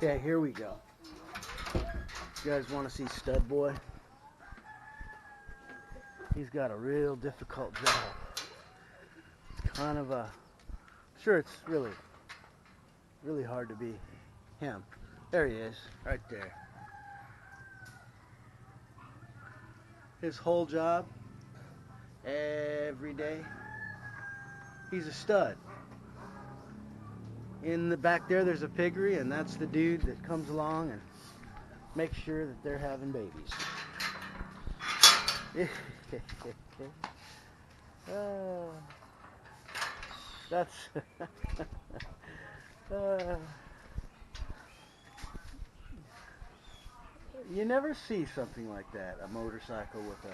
Okay, here we go. You guys want to see Stud Boy? He's got a real difficult job. It's kind of a... Sure, it's really hard to be him. There he is, right there. His whole job, every day, he's a stud. In the back there's a piggery, and that's the dude that comes along and makes sure that they're having babies. That's you never see something like that, a motorcycle with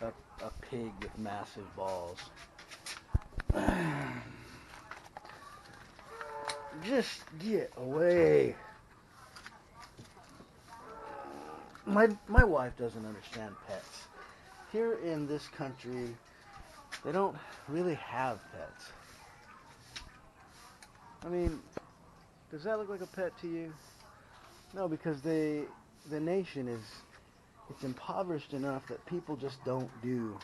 a pig with massive balls. Just get away. My wife doesn't understand pets. Here in this country, they don't really have pets. I mean, does that look like a pet to you? No, because the nation it's impoverished enough that people just don't do.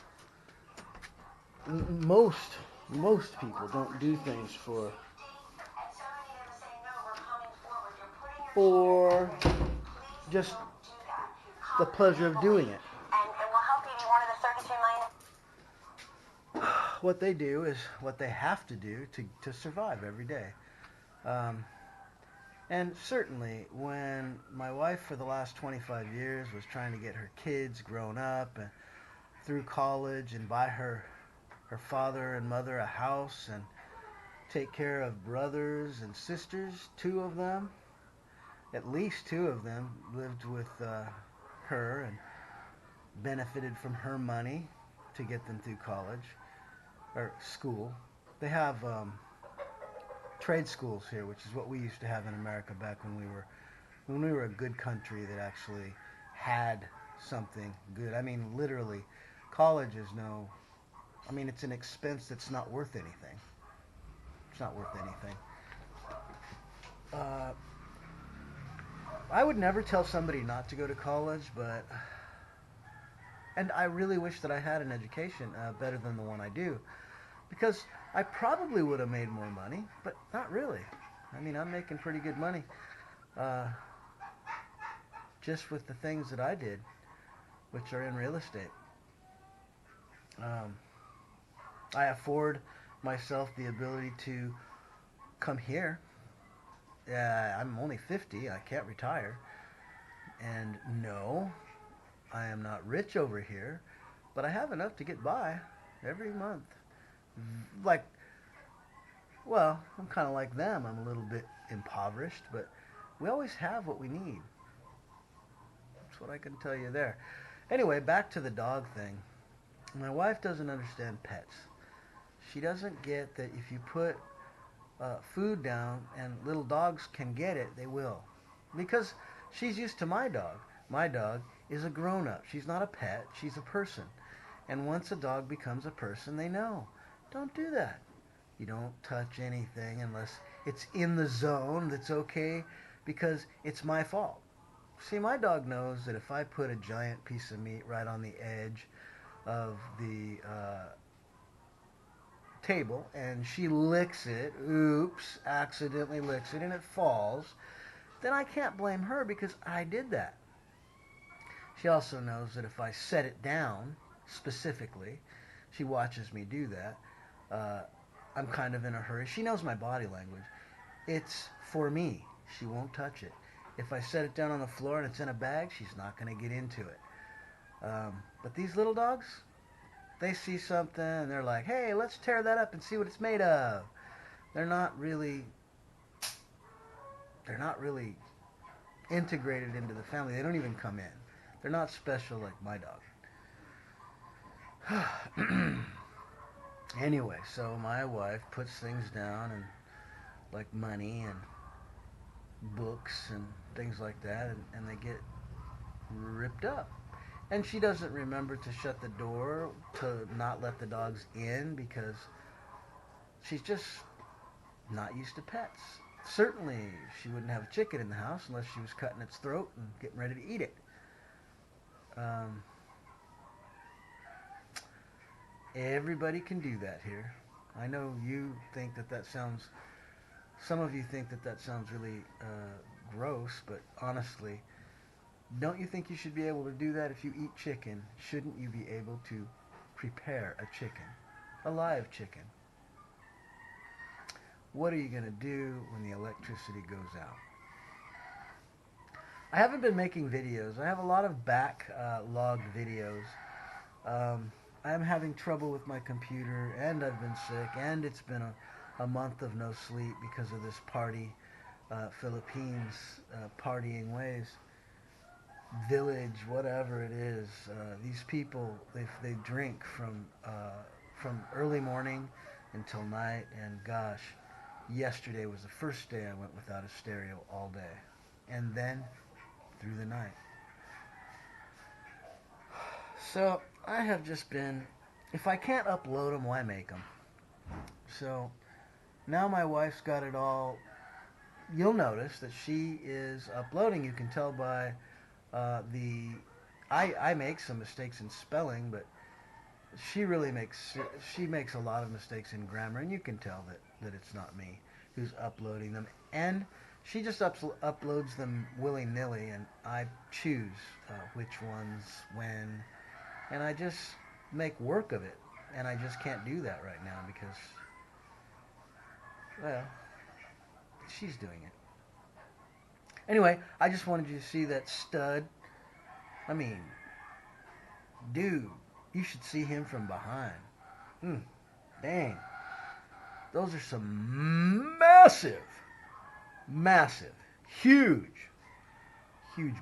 Most people don't do things for just the pleasure of doing it. What they do is what they have to do to survive every day. And certainly when my wife for the last 25 years was trying to get her kids grown up and through college and buy her father and mother a house and take care of brothers and sisters, two of them, at least two of them lived with her and benefited from her money to get them through college or school. They have trade schools here, which is what we used to have in America back when we were a good country that actually had something good. I mean, literally, college is it's an expense that's not worth anything. It's not worth anything. I would never tell somebody not to go to college, and I really wish that I had an education better than the one I do, because I probably would have made more money, but not really. I mean, I'm making pretty good money just with the things that I did, which are in real estate. I afford myself the ability to come here. I'm only 50. I can't retire. And no, I am not rich over here, but I have enough to get by every month. I'm kind of like them. I'm a little bit impoverished, but we always have what we need. That's what I can tell you there. Anyway, back to the dog thing. My wife doesn't understand pets. She doesn't get that if you put food down and little dogs can get it, they will. Because she's used to my dog. My dog is a grown-up. She's not a pet. She's a person. And once a dog becomes a person, they know. Don't do that. You don't touch anything unless it's in the zone that's okay, because it's my fault. See, my dog knows that if I put a giant piece of meat right on the edge of the table and she licks it, accidentally licks it, and it falls, then I can't blame her because I did that. She also knows that if I set it down specifically, she watches me do that, I'm kind of in a hurry. She knows my body language. It's for me. She won't touch it. If I set it down on the floor and it's in a bag, she's not going to get into it. But these little dogs, they see something and they're like, hey, let's tear that up and see what it's made of. They're not really integrated into the family. They don't even come in. They're not special like my dog. Anyway, so my wife puts things down, and like money and books and things like that, and they get ripped up. And she doesn't remember to shut the door to not let the dogs in because she's just not used to pets. certainly she wouldn't have a chicken in the house unless she was cutting its throat and getting ready to eat it. Um, Everybody can do that here. I know you think that sounds, some of you think that sounds really gross, but honestly, don't you think you should be able to do that if you eat chicken? Shouldn't you be able to prepare a chicken, a live chicken? What are you going to do when the electricity goes out? I haven't been making videos. I have a lot of backlogged videos. I am having trouble with my computer, and I've been sick, and it's been a month of no sleep because of this party, Philippines partying ways, village, whatever it is. These people, they drink from early morning until night, and gosh, yesterday was the first day I went without a stereo all day, and then through the night. So I have just been, if I can't upload them, why make them? So now my wife's got it all. You'll notice that she is uploading. You can tell by I make some mistakes in spelling, but she makes a lot of mistakes in grammar, and you can tell that it's not me who's uploading them. And she just uploads them willy-nilly, and I choose which ones, when, and I just make work of it. And I just can't do that right now because, well, she's doing it. Anyway, I just wanted you to see that stud. I mean, dude, you should see him from behind. Dang. Those are some massive, huge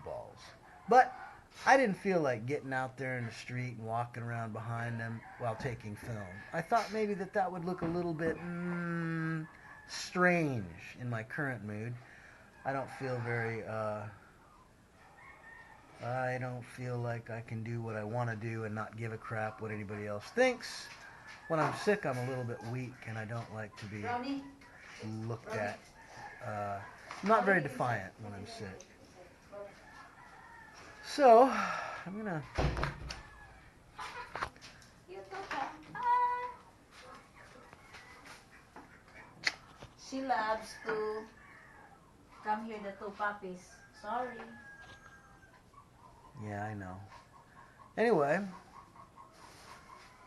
balls. But I didn't feel like getting out there in the street and walking around behind them while taking film. I thought maybe that would look a little bit strange in my current mood. I don't feel very, I don't feel like I can do what I want to do and not give a crap what anybody else thinks. When I'm sick, I'm a little bit weak, and I don't like to be looked at. I'm not very defiant when I'm sick. So, I'm gonna. She loves to come here, the two puppies. Sorry. Yeah, I know. Anyway,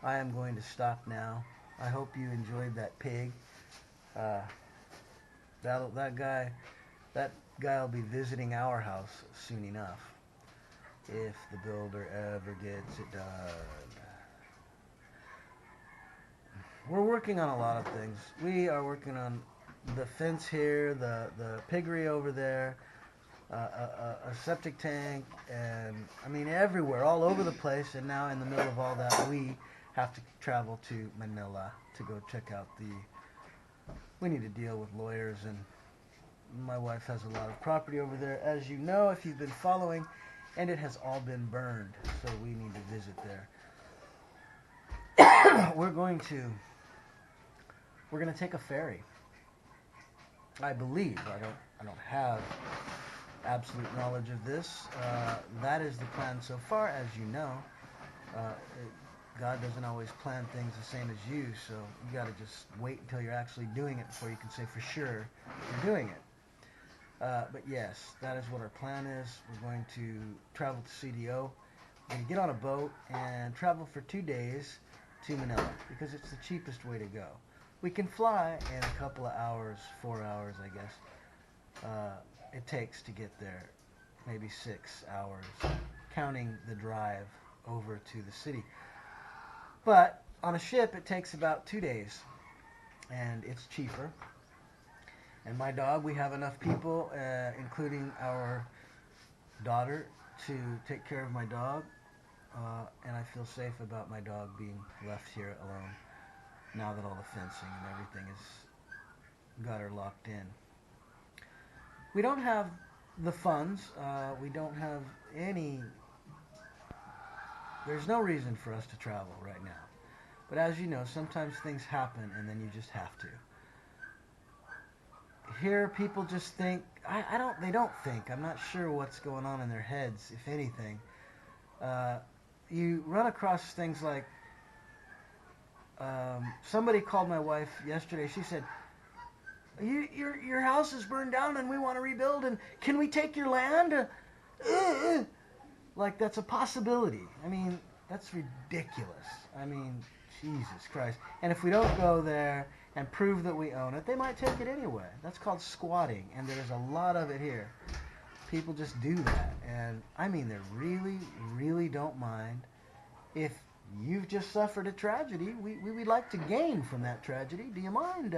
I am going to stop now. I hope you enjoyed that pig. That guy will be visiting our house soon enough, if the builder ever gets it done. We're working on a lot of things. We are working on the fence here, the piggery over there, a septic tank, and I mean everywhere, all over the place. And now in the middle of all that, we have to travel to Manila to go check out we need to deal with lawyers, and my wife has a lot of property over there, as you know if you've been following, and it has all been burned, so we need to visit there. We're going to take a ferry. I believe, I don't have absolute knowledge of this. That is the plan so far, as you know. God doesn't always plan things the same as you, so you got to just wait until you're actually doing it before you can say for sure you're doing it. But yes, that is what our plan is. We're going to travel to CDO. We're going to get on a boat and travel for 2 days to Manila because it's the cheapest way to go. We can fly in a couple of hours, 4 hours, I guess. It takes to get there, maybe 6 hours, counting the drive over to the city. But on a ship, it takes about 2 days, and it's cheaper. And my dog, we have enough people, including our daughter, to take care of my dog. And I feel safe about my dog being left here alone now that all the fencing and everything has got her locked in. We don't have the funds. We don't have any. There's no reason for us to travel right now. But as you know, sometimes things happen and then you just have to. here people just think, they don't think. I'm not sure what's going on in their heads, if anything. You run across things like, somebody called my wife yesterday. She said, your house is burned down and we want to rebuild, and can we take your land? Like that's a possibility. I mean, that's ridiculous. I mean, Jesus Christ. And if we don't go there and prove that we own it, they might take it anyway. That's called squatting, and there's a lot of it here. People just do that, and I mean, they really, really don't mind. If you've just suffered a tragedy, we'd like to gain from that tragedy. Do you mind?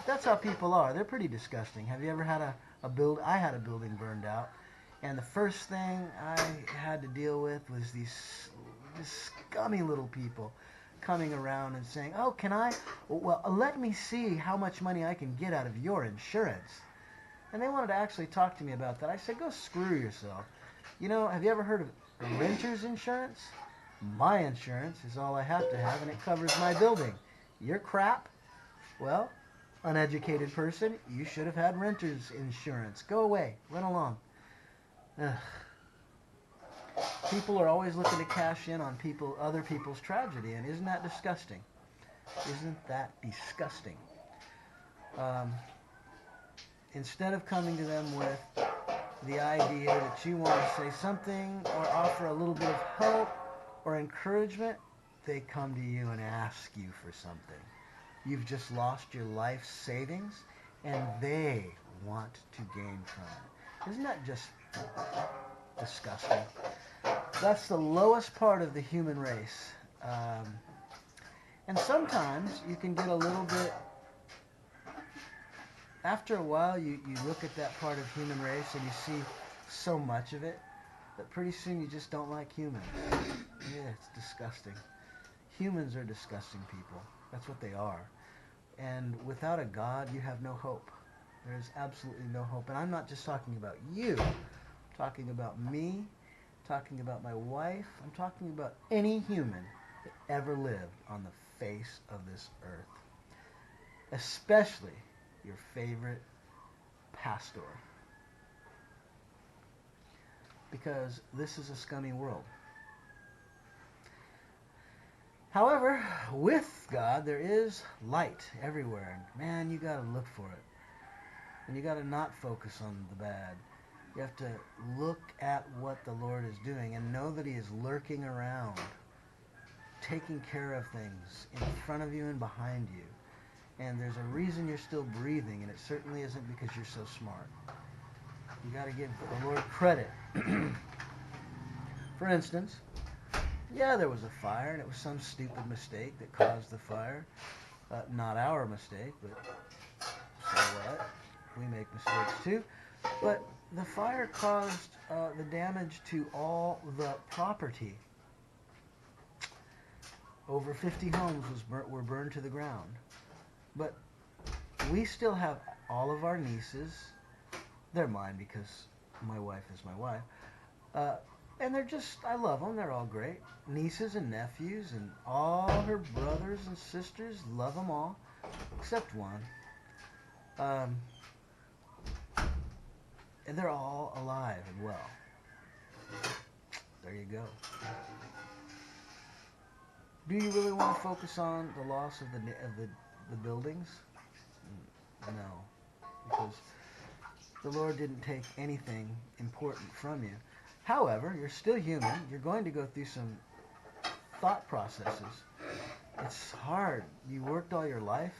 That's how people are. They're pretty disgusting. Have you ever had I had a building burned out, and the first thing I had to deal with was these scummy little people coming around and saying, oh, can I? Well, let me see how much money I can get out of your insurance. And they wanted to actually talk to me about that. I said, go screw yourself. You know, have you ever heard of renter's insurance? My insurance is all I have to have, and it covers my building. Your crap? Well, uneducated person, you should have had renter's insurance. Go away. Run along. Ugh. People are always looking to cash in on other people's tragedy, and isn't that disgusting? Isn't that disgusting? Instead of coming to them with the idea that you want to say something or offer a little bit of help or encouragement, they come to you and ask you for something. You've just lost your life savings, and they want to gain from it. Isn't that just disgusting? That's the lowest part of the human race. And sometimes you can get a little bit, after a while you look at that part of human race and you see so much of it that pretty soon you just don't like humans. Yeah, it's disgusting. Humans are disgusting people. That's what they are. And without a God, you have no hope. There's absolutely no hope. And I'm not just talking about you. I'm talking about me. I'm talking about my wife. I'm talking about any human that ever lived on the face of this earth. Especially your favorite pastor. Because this is a scummy world. However, with God, there is light everywhere. And man, you got to look for it. And you got to not focus on the bad. You have to look at what the Lord is doing and know that He is lurking around, taking care of things in front of you and behind you. And there's a reason you're still breathing, and it certainly isn't because you're so smart. You got to give the Lord credit. For instance, yeah, there was a fire, and it was some stupid mistake that caused the fire. Not our mistake, but so what? We make mistakes too. But the fire caused the damage to all the property. Over 50 homes were burned to the ground. But we still have all of our nieces. They're mine because my wife is my wife. And they're just, I love them. They're all great. Nieces and nephews and all her brothers and sisters, love them all, except one. And they're all alive and well. There you go. Do you really want to focus on the loss of the buildings? No, because the Lord didn't take anything important from you. However, you're still human. You're going to go through some thought processes. It's hard. You worked all your life,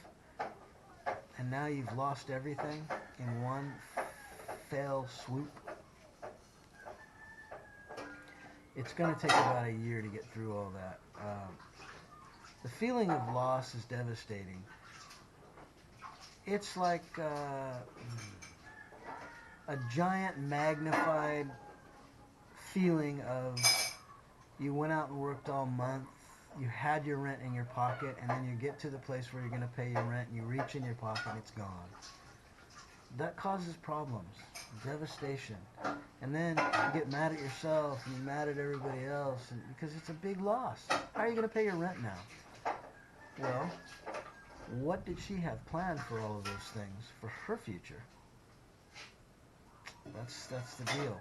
and now you've lost everything in one fell swoop. It's going to take about a year to get through all that. The feeling of loss is devastating. It's like a giant magnified feeling of you went out and worked all month, you had your rent in your pocket, and then you get to the place where you're going to pay your rent, and you reach in your pocket and it's gone. That causes problems, devastation. And then you get mad at yourself and you're mad at everybody else because it's a big loss. How are you going to pay your rent now? Well, what did she have planned for all of those things? For her future. That's the deal.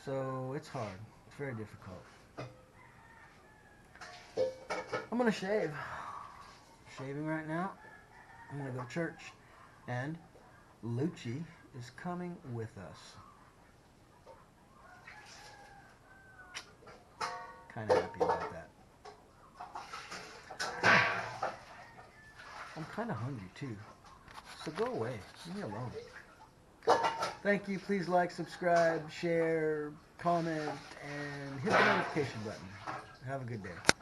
So it's hard. It's very difficult. I'm gonna shave. Shaving right now. I'm gonna go to church, and Lucci is coming with us. Kind of happy about that. I'm kind of hungry too. So go away. Leave me alone. Thank you. Please like, subscribe, share, comment, and hit the notification button. Have a good day.